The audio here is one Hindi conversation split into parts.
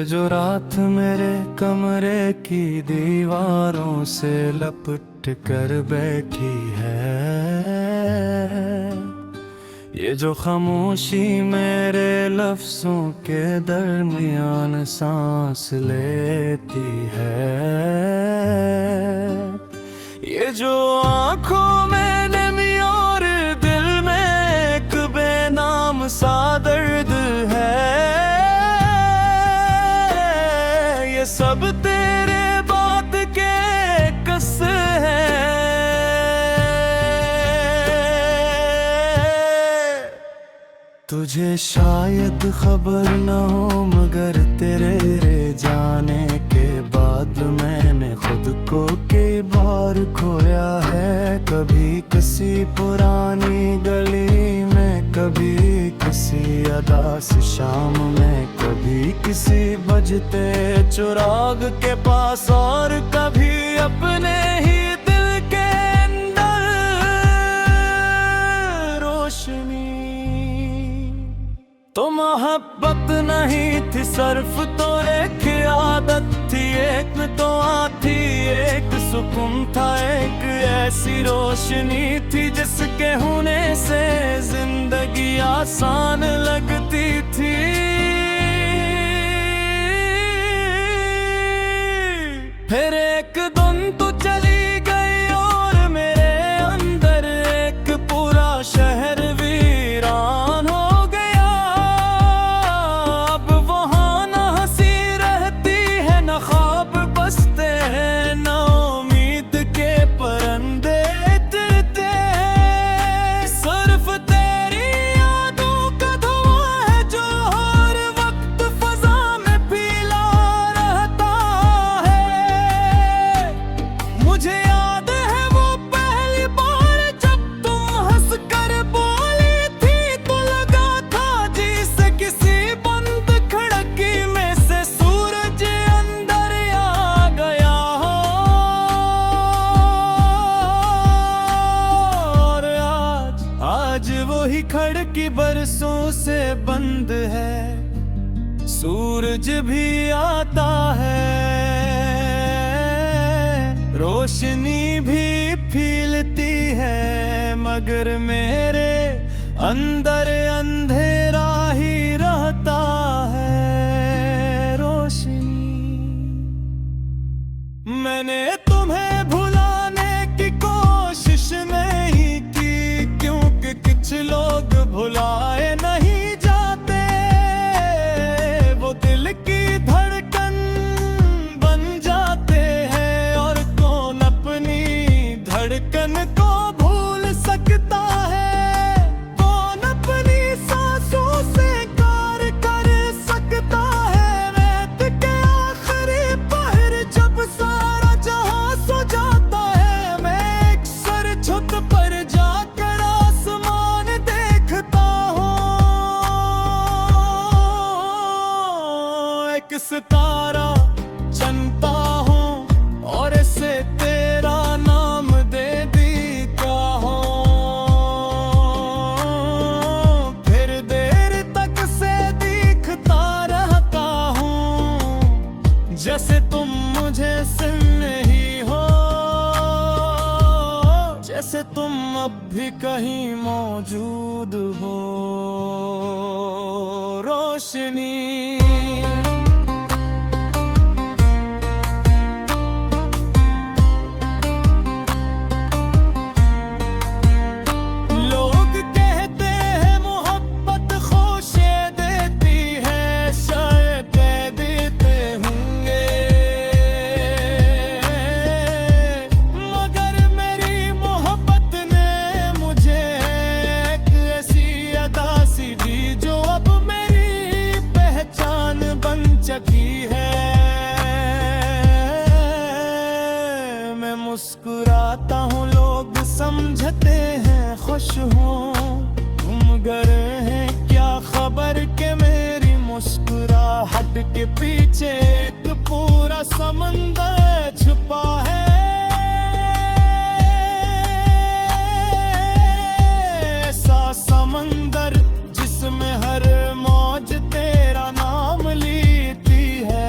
ये जो रात मेरे कमरे की दीवारों से लपट कर बैठी है, ये जो खामोशी मेरे लफ्जों के दरमियान सांस लेती है, ये जो आँखों में नमी और दिल में एक बेनाम सा दर्द है, ये सब तेरे बात के किस्से हैं। तुझे शायद खबर न हो मगर तेरे जाने के बाद मैंने खुद को कई बार खोया है। कभी किसी पुरानी गली में, कभी किसी अदास शाम में, कभी किसी बजते चिराग के पास, और कभी अपने ही दिल के अंदर रोशनी। तो मोहब्बत नहीं थी सिर्फ तो एक आदत थी, एक तो आती एक सुकून था, एक ऐसी रोशनी थी जिसके होने से जिंदगी आसान लगती थी। फिर एक दिन तू चली गई और मेरे अंदर एक पूरा शहर वीरान हो गया। अब वहाँ न हंसी रहती है, न ख्वाब बसते हैं, न उम्मीद के परिंदे उड़ते हैं। सिर्फ तेरी यादों का धुआं है जो हर वक्त फजा में फैला रहता है। मुझे याद है वो पहली बार जब तुम हंस कर बोली थी, तो लगा था जैसे किसी बंद खिड़की में से सूरज अंदर आ गया हो। और आज वही खिड़की बरसों से बंद है, सूरज भी आता है, रोशनी भी फैलती है, मगर मेरे अंदर अंधेरा ही रहता है। रोशनी, मैंने तुम्हें भुलाने की कोशिश नहीं की, क्योंकि कुछ लोग भुलाए नहीं जाते। वो दिल की धड़कन बन जाते हैं, और कौन अपनी धड़कन को भूल सकता है। कौन अपनी सांसों से कार कर सकता है। रात के आखिरी पहर जब सारा जहां सो जाता है, मैं एक सर छत पर जाकर आसमान देखता हूँ। एक सितारा चुनता हूँ और इसे तेरा नाम दे देता हूँ। फिर देर तक से देखता रहता हूँ, जैसे तुम मुझे सुन नहीं हो, जैसे तुम अब भी कहीं मौजूद हो। रोशनी, लोग कहते हैं मोहब्बत खुशी देती है, शायद कह देते होंगे, मगर मेरी मोहब्बत ने मुझे एक ऐसी अदा सी दी जो अब मेरी पहचान बन चुकी है। मैं मुस्कुराता हूँ, लोग समझते हैं खुश हूँ, तुम गए हैं क्या खबर के मेरी मुस्कुराहट के पीछे एक पूरा समंदर छुपा है। ऐसा समंदर जिसमें हर मौज तेरा नाम लेती है।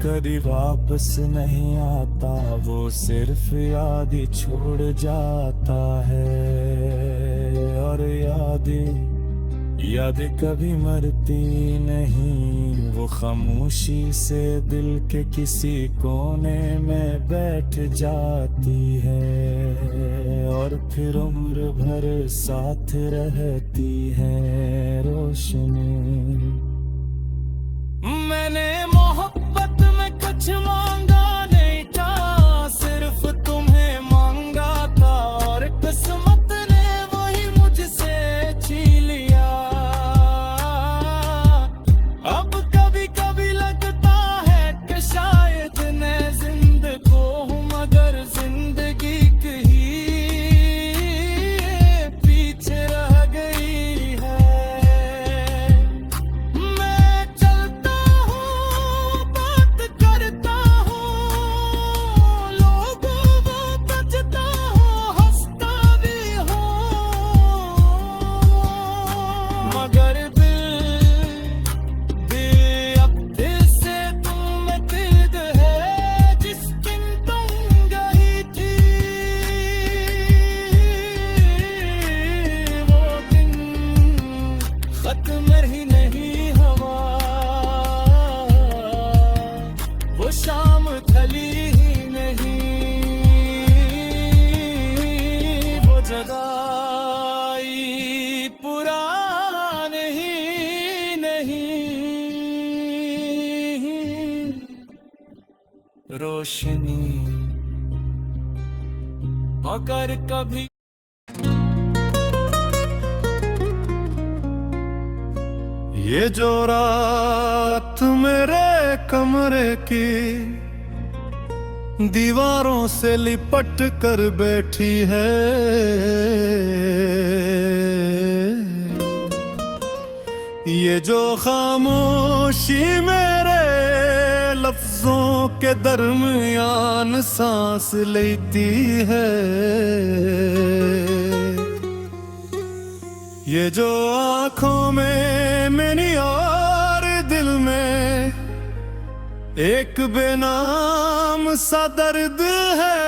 कभी वापस नहीं आता, वो सिर्फ याद ही छोड़ जाता है। और यादें कभी मरती नहीं, वो खामोशी से दिल के किसी कोने में बैठ जाती है, और फिर उम्र भर साथ रहती है रोशनी। मैंने मोहब्बत में कुछ मांगा नहीं था, सिर्फ तुम्हें मांगा था, और किस्मत ने वही मुझसे छीन लिया। अब कभी कभी लगता है कि शायद मैं जिंदगी को हूँ, मगर जिंदगी कहीं पीछे रह गई है। शाम ढली ही नहीं, वो जगाई पुरानी ही नहीं। रोशनी अगर कभी ये जो रात मेरे कमरे की दीवारों से लिपट कर बैठी है, ये जो खामोशी मेरे लफ्जों के दरमियान सांस लेती है, ये जो आंखों में मेरी और दिल में एक बेनाम सा दर्द है,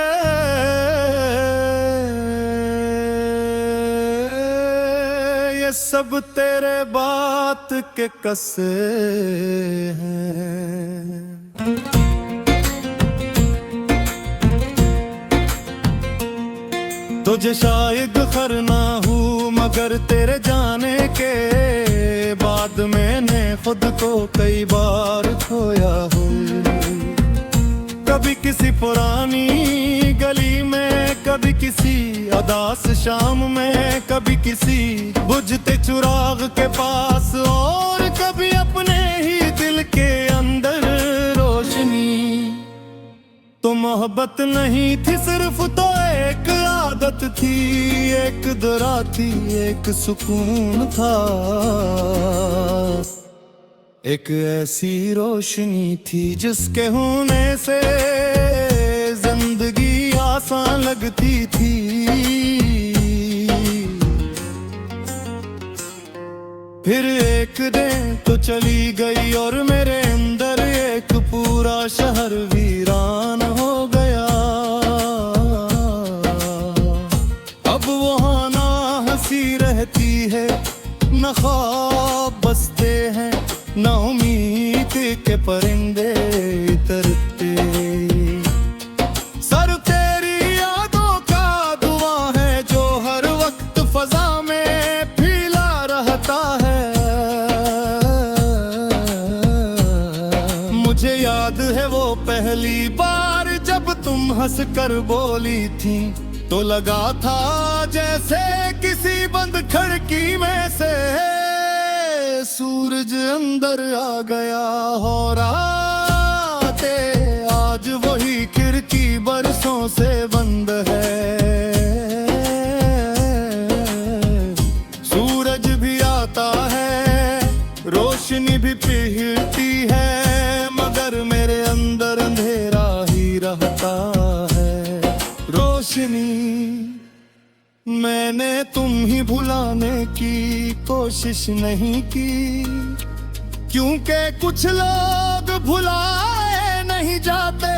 ये सब तेरे बात के कसे हैं। तुझे शायद खर ना हूँ, मगर तेरे जाने के बाद मैंने खुद को कई बार खोया हूँ। कभी किसी पुरानी गली में, कभी किसी उदास शाम में, कभी किसी बुझते चिराग के पास, और कभी अपने ही दिल के अंदर रोशनी। तो मोहब्बत नहीं थी सिर्फ तो एक आदत थी, एक दुआ थी, एक सुकून था, एक ऐसी रोशनी थी जिसके होने से जिंदगी आसान लगती थी। फिर एक दिन तो चली गई और मेरे अंदर एक पूरा शहर वीरान हो गया। अब वहाँ ना हंसी रहती है, न ख्वाब बसते हैं, न उम्मीद के परिंदे तरते। सर तेरी यादों का धुआं है जो हर वक्त फजा में फैला रहता है। मुझे याद है वो पहली बार जब तुम हंस कर बोली थी, तो लगा था जैसे किसी बंद खिड़की में से सूरज अंदर आ गया। हो राते आज वही खिड़की बरसों से बंद है। सूरज भी आता है, रोशनी भी पिघलती है, मगर मेरे अंदर अंधेरा ही रहता है। रोशनी मैंने तुम ही भुलाने की कोशिश नहीं की, क्योंकि कुछ लोग भुलाए नहीं जाते,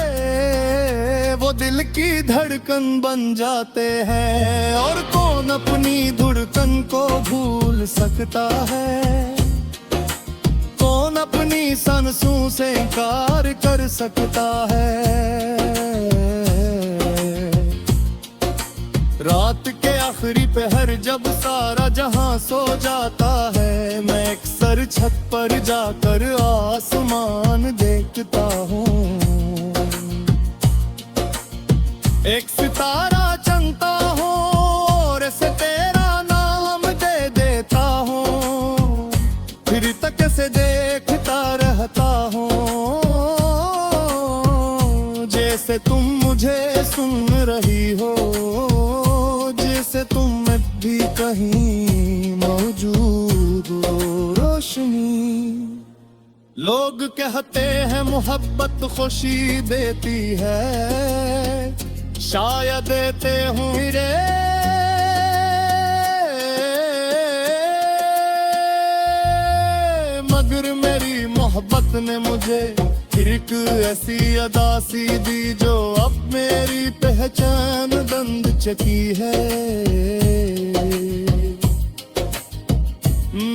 वो दिल की धड़कन बन जाते हैं। और कौन अपनी धड़कन को भूल सकता है, कौन अपनी सांसों से इनकार कर सकता है। रात के आखिरी पहर जब सारा जहां सो जाता है, मैं अक्सर छत पर जाकर आसमान देखता हूँ। एक सितारा चमकता हूँ और से तेरा नाम दे देता हूँ, फिर तक से देखता रहता हूँ। जैसे तुम मुझे सुन रही हो, जैसे तुम भी कहीं मौजूद हो। रोशनी, लोग कहते हैं मोहब्बत खुशी देती है, शायद देते हूँ रे, मगर मेरी मोहब्बत ने मुझे एक ऐसी अदा सी दी जो अब मेरी पहचान दंद चकी है।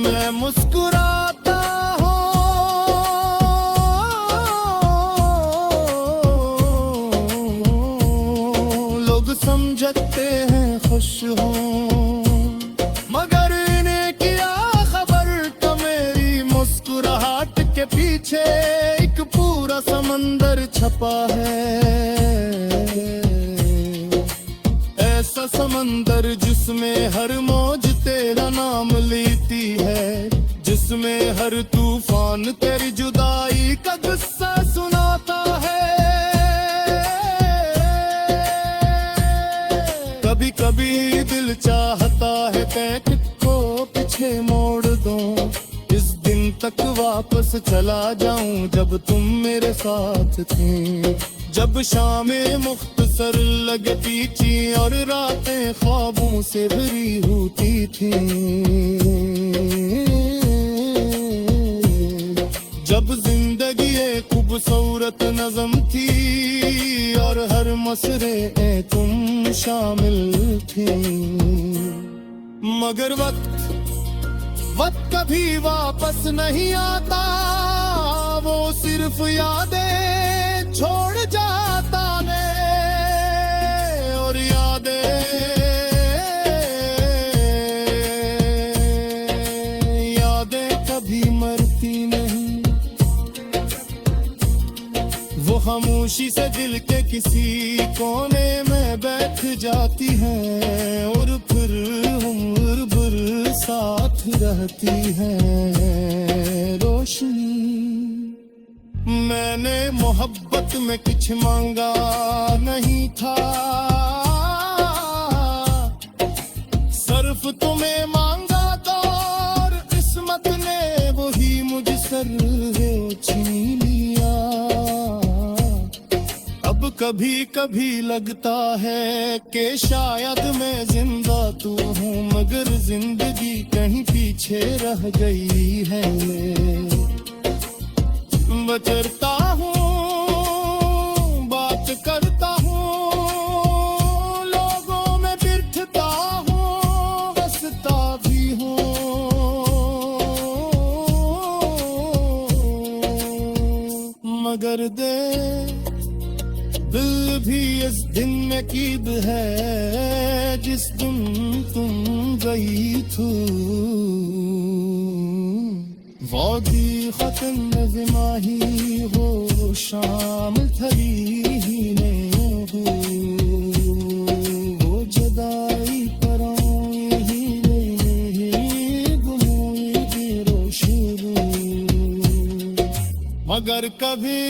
मैं मुस्कुराता हूँ, लोग समझते हैं खुश हूँ, मगर इन्हें क्या खबर तो मेरी मुस्कुराहट के पीछे एक पूरा समंदर छपा है। ऐसा समंदर जिसमें हर मौज तेरा नाम लेती है, जिसमें हर तूफान तेरी जुदाई का गुस्सा सुनाता है। कभी कभी दिल चाहता है कि को पीछे मोड़ दूं, इस दिन तक वापस चला जाऊं जब तुम मेरे साथ थे। जब शामें मुख्तसर लगती थी और रातें ख्वाबों से भरी होती थी, जब जिंदगी एक खूबसूरत नज़म थी और हर मसरे तुम शामिल थी। मगर वक्त कभी वापस नहीं आता, वो सिर्फ यादें छोड़ जाता है। और यादें कभी मरती नहीं, वो खामोशी से दिल के किसी कोने में बैठ जाती हैं और फिर उम्र भर साथ रहती हैं। रोशनी, मैंने मोहब्बत में कुछ मांगा नहीं था, सिर्फ तुम्हें मांगा तो और किस्मत ने वही मुझसे छीन लिया। अब कभी कभी लगता है कि शायद मैं जिंदा तो हूँ, मगर जिंदगी कहीं पीछे रह गई है। बचरता हूँ, बात करता हूँ, लोगों में बिरथता हूँ, हंसता भी हूँ, मगर दिल भी इस दिन में कीब है जिस दिन तुम गई थी। वादी खतन नज़माही हो शाम थरी ही ने हो, वो जदाई पराई ही ने गुमोई गिरो शुरू, मगर कभी